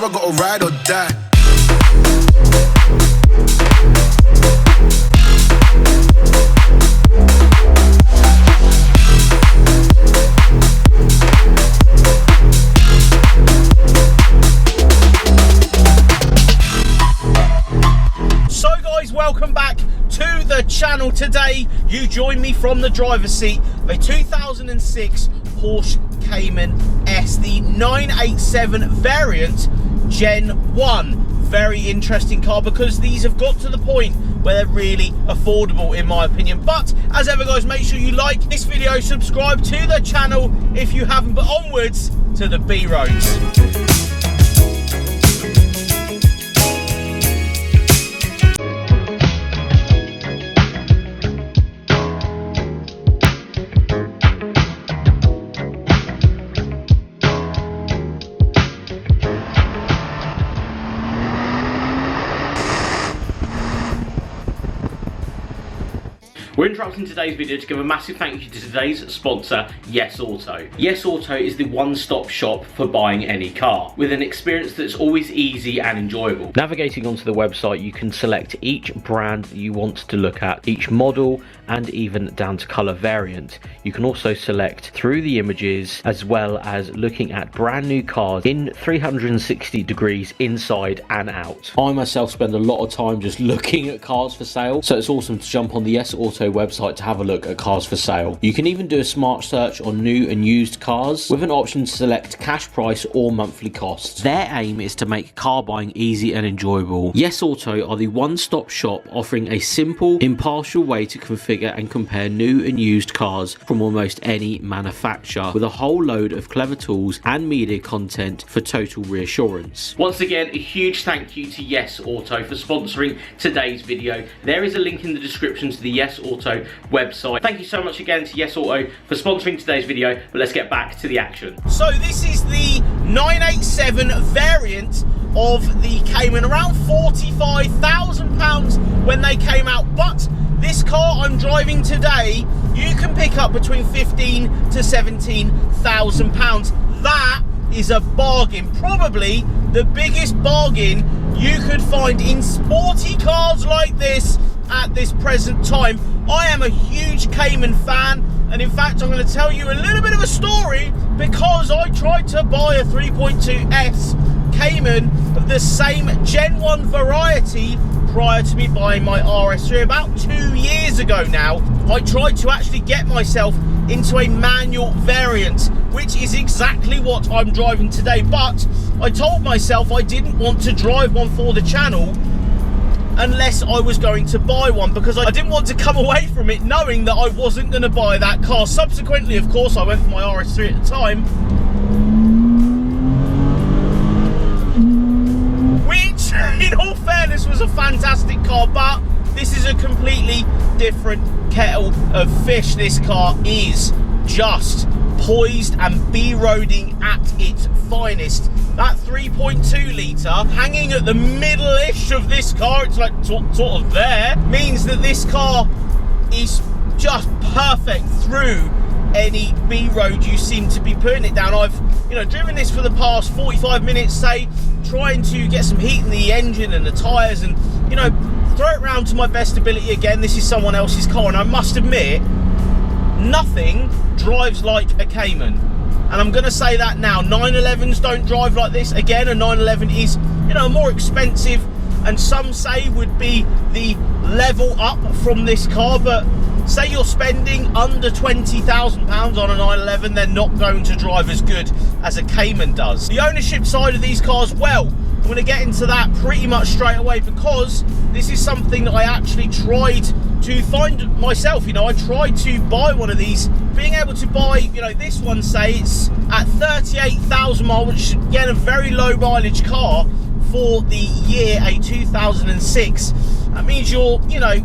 I gotta ride or die. So guys, welcome back to the channel. Today you join me from the driver's seat of a 2006 Porsche Cayman S, the 987 variant Gen 1. Very interesting car because these have got to the point where they're really affordable in my opinion. But as ever guys, make sure you like this video, subscribe to the channel if you haven't, but onwards to the B roads. We're interrupting today's video to give a massive thank you to today's sponsor, Yes Auto. Yes Auto is the one-stop shop for buying any car, with an experience that's always easy and enjoyable. Navigating onto the website, you can select each brand that you want to look at, each model, and even down to colour variant. You can also select through the images, as well as looking at brand new cars in 360 degrees inside and out. I myself spend a lot of time just looking at cars for sale, so it's awesome to jump on the Yes Auto website to have a look at cars for sale. You can even do a smart search on new and used cars with an option to select cash price or monthly costs. Their aim is to make car buying easy and enjoyable. Yes Auto are the one-stop shop offering a simple, impartial way to configure and compare new and used cars from almost any manufacturer, with a whole load of clever tools and media content for total reassurance. Once again, a huge thank you to Yes Auto for sponsoring today's video. There is a link in the description to the Yes Auto website. Thank you so much again to Yes Auto for sponsoring today's video, but let's get back to the action. So this is the 987 variant of the Cayman, around £45,000 when they came out, but this car I'm driving today, you can pick up between £15,000 to £17,000. That is a bargain, probably the biggest bargain you could find in sporty cars like this at this present time. I am a huge Cayman fan, and in fact I'm going to tell you a little bit of a story because I tried to buy a 3.2S Cayman of the same Gen 1 variety prior to me buying my RS3 about 2 years ago now. I tried to actually get myself into a manual variant, which is exactly what I'm driving today, but I told myself I didn't want to drive one for the channel unless I was going to buy one, because I didn't want to come away from it knowing that I wasn't going to buy that car. Subsequently, of course, I went for my RS3 at the time, which in all fairness was a fantastic car, but this is a completely different kettle of fish. This car is just poised and B-roading at its finest. That 3.2 litre hanging at the middle-ish of this car, it's like sort of there, means that this car is just perfect through any B-road you seem to be putting it down. I've driven this for the past 45 minutes, say, trying to get some heat in the engine and the tyres and throw it round to my best ability. Again, this is someone else's car, and I must admit, nothing drives like a Cayman, and I'm going to say that now. 911s don't drive like this. Again, a 911 is a more expensive, and some say would be the level up from this car, but say you're spending under £20,000 on a 911, they're not going to drive as good as a Cayman does. The ownership side of these cars, well, I'm going to get into that pretty much straight away, because this is something that I actually tried to find myself. I tried to buy one of these, being able to buy, this one, say it's at 38,000 miles, which is again a very low mileage car for the year, a 2006. That means you're,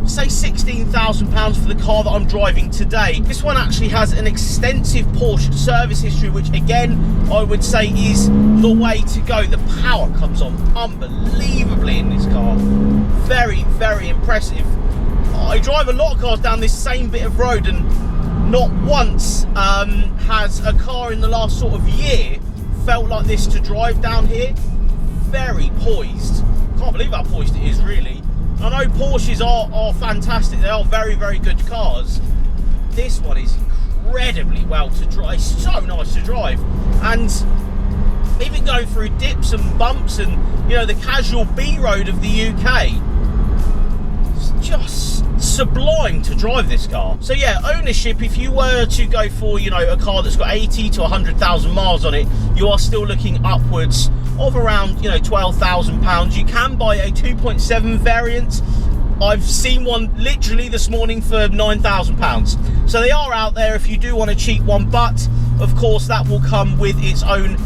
say £16,000 for the car that I'm driving today. This one actually has an extensive Porsche service history, which again, I would say is the way to go. The power comes on unbelievably in this car. Very, very impressive. I drive a lot of cars down this same bit of road, and not once has a car in the last sort of year felt like this to drive down here. very poised. Can't believe how poised it is, really. I know Porsches are fantastic. They are very, very good cars. This one is incredibly well to drive. It's so nice to drive. And even going through dips and bumps and, you know, the casual B road of the UK, it's just sublime to drive this car. So yeah, ownership, if you were to go for, you know, a car that's got 80 to 100,000 miles on it, you are still looking upwards of around, you know, £12,000. You can buy a 2.7 variant. I've seen one literally this morning for £9,000. So they are out there if you do want a cheap one, but of course that will come with its own,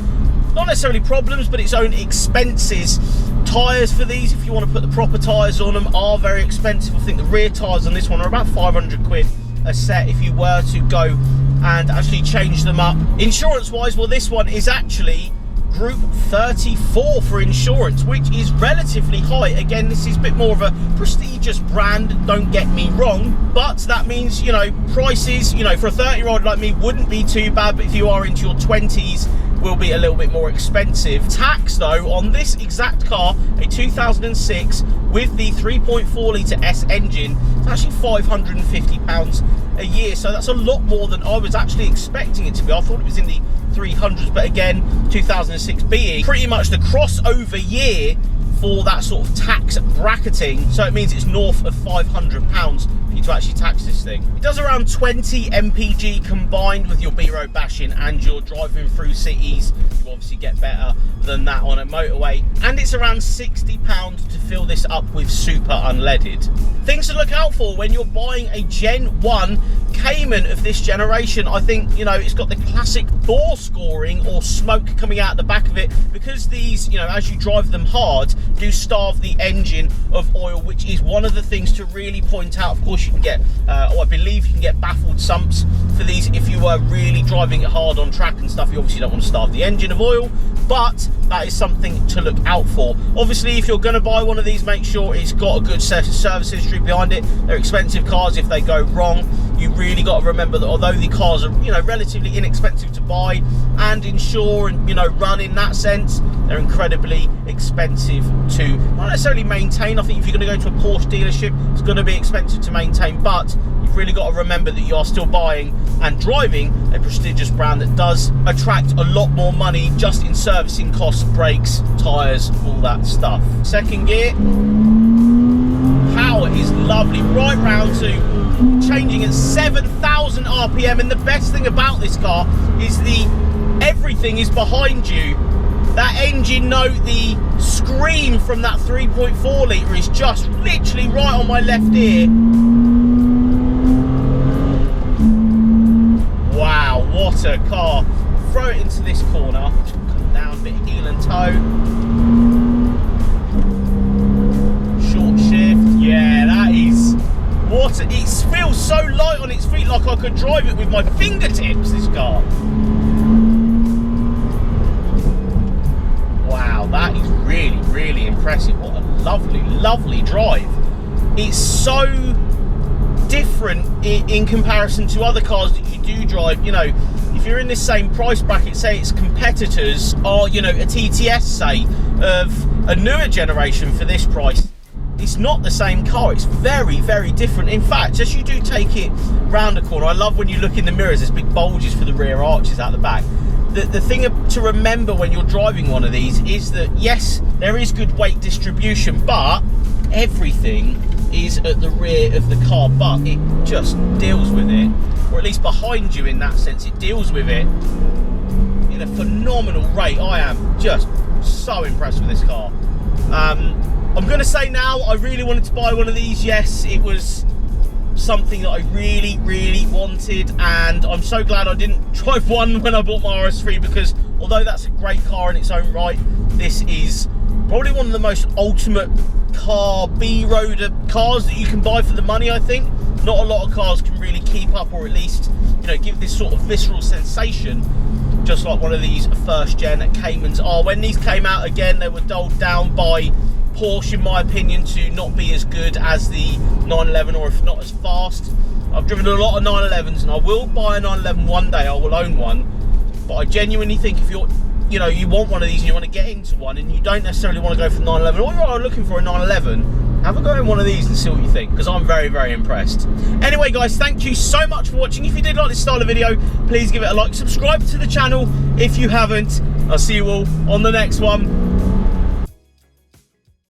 not necessarily problems, but its own expenses. Tyres for these, if you want to put the proper tyres on them, are very expensive. I think the rear tyres on this one are about 500 quid a set if you were to go and actually change them up. Insurance wise, well, this one is actually Group 34 for insurance, which is relatively high. Again, this is a bit more of a prestigious brand, don't get me wrong, but that means, you know, prices, you know, for a 30-year-old like me wouldn't be too bad, but if you are into your 20s, will be a little bit more expensive. Tax though on this exact car, a 2006 with the 3.4 litre S engine, it's actually £550 a year. So that's a lot more than I was actually expecting it to be. I thought it was in the 300s, but again, 2006 being pretty much the crossover year for that sort of tax bracketing, so it means it's north of £500 for you to actually tax this thing. It does around 20 mpg combined with your B-road bashing and your driving through cities. You obviously get better than that on a motorway, and it's around £60 to fill this up with super unleaded. Things to look out for when you're buying a Gen 1 Cayman of this generation. I think, you know, it's got the classic bore scoring or smoke coming out the back of it, because these, you know, as you drive them hard, do starve the engine of oil, which is one of the things to really point out. Of course, you can get, or I believe you can get baffled sumps for these if you were really driving it hard on track and stuff. You obviously don't want to starve the engine of oil, but that is something to look out for. Obviously, if you're going to buy one of these, make sure it's got a good service history behind it. They're expensive cars. If they go wrong, you really got to remember that although the cars are, you know, relatively inexpensive to buy and insure and, you know, run in that sense, they're incredibly expensive to not necessarily maintain. I think if you're going to go to a Porsche dealership, it's going to be expensive to maintain, but you've really got to remember that you are still buying and driving a prestigious brand that does attract a lot more money just in servicing costs, brakes, tyres, all that stuff. Second gear, power is lovely, right round to changing at 7,000 RPM, and the best thing about this car is everything is behind you. That engine note, the scream from that 3.4 litre is just literally right on my left ear. Wow, what a car. Throw it into this corner, come down, a bit of heel and toe. Short shift, yeah, that is, it feels so light on its feet, like I could drive it with my fingertips, this car. Wow, that is really, really impressive. What a lovely, lovely drive. It's so different in comparison to other cars that you do drive. You know, if you're in this same price bracket, say its competitors are, you know, a TTS, say, of a newer generation for this price, it's not the same car. It's very, very different. In fact, as you do take it round the corner, I love when you look in the mirrors, there's big bulges for the rear arches out the back. The thing to remember when you're driving one of these is that, yes, there is good weight distribution, but everything is at the rear of the car, but it just deals with it, or at least behind you in that sense, it deals with it in a phenomenal rate. I am just so impressed with this car. I'm going to say now, I really wanted to buy one of these. Yes, it was something that I really, really wanted, and I'm so glad I didn't drive one when I bought my RS3, because although that's a great car in its own right, this is probably one of the most ultimate car B-roader cars that you can buy for the money. I think not a lot of cars can really keep up, or at least, you know, give this sort of visceral sensation, just like one of these first gen Caymans are. When these came out, again, they were dulled down by Porsche, in my opinion, to not be as good as the 911, or if not as fast. I've driven a lot of 911s, and I will buy a 911 one day. I will own one, but I genuinely think if you're you know, you want one of these and you want to get into one and you don't necessarily want to go for 911, or you're looking for a 911, have a go in one of these and see what you think, because I'm very, very impressed. Anyway, guys, thank you so much for watching. If you did like this style of video, please give it a like. Subscribe to the channel if you haven't. I'll see you all on the next one.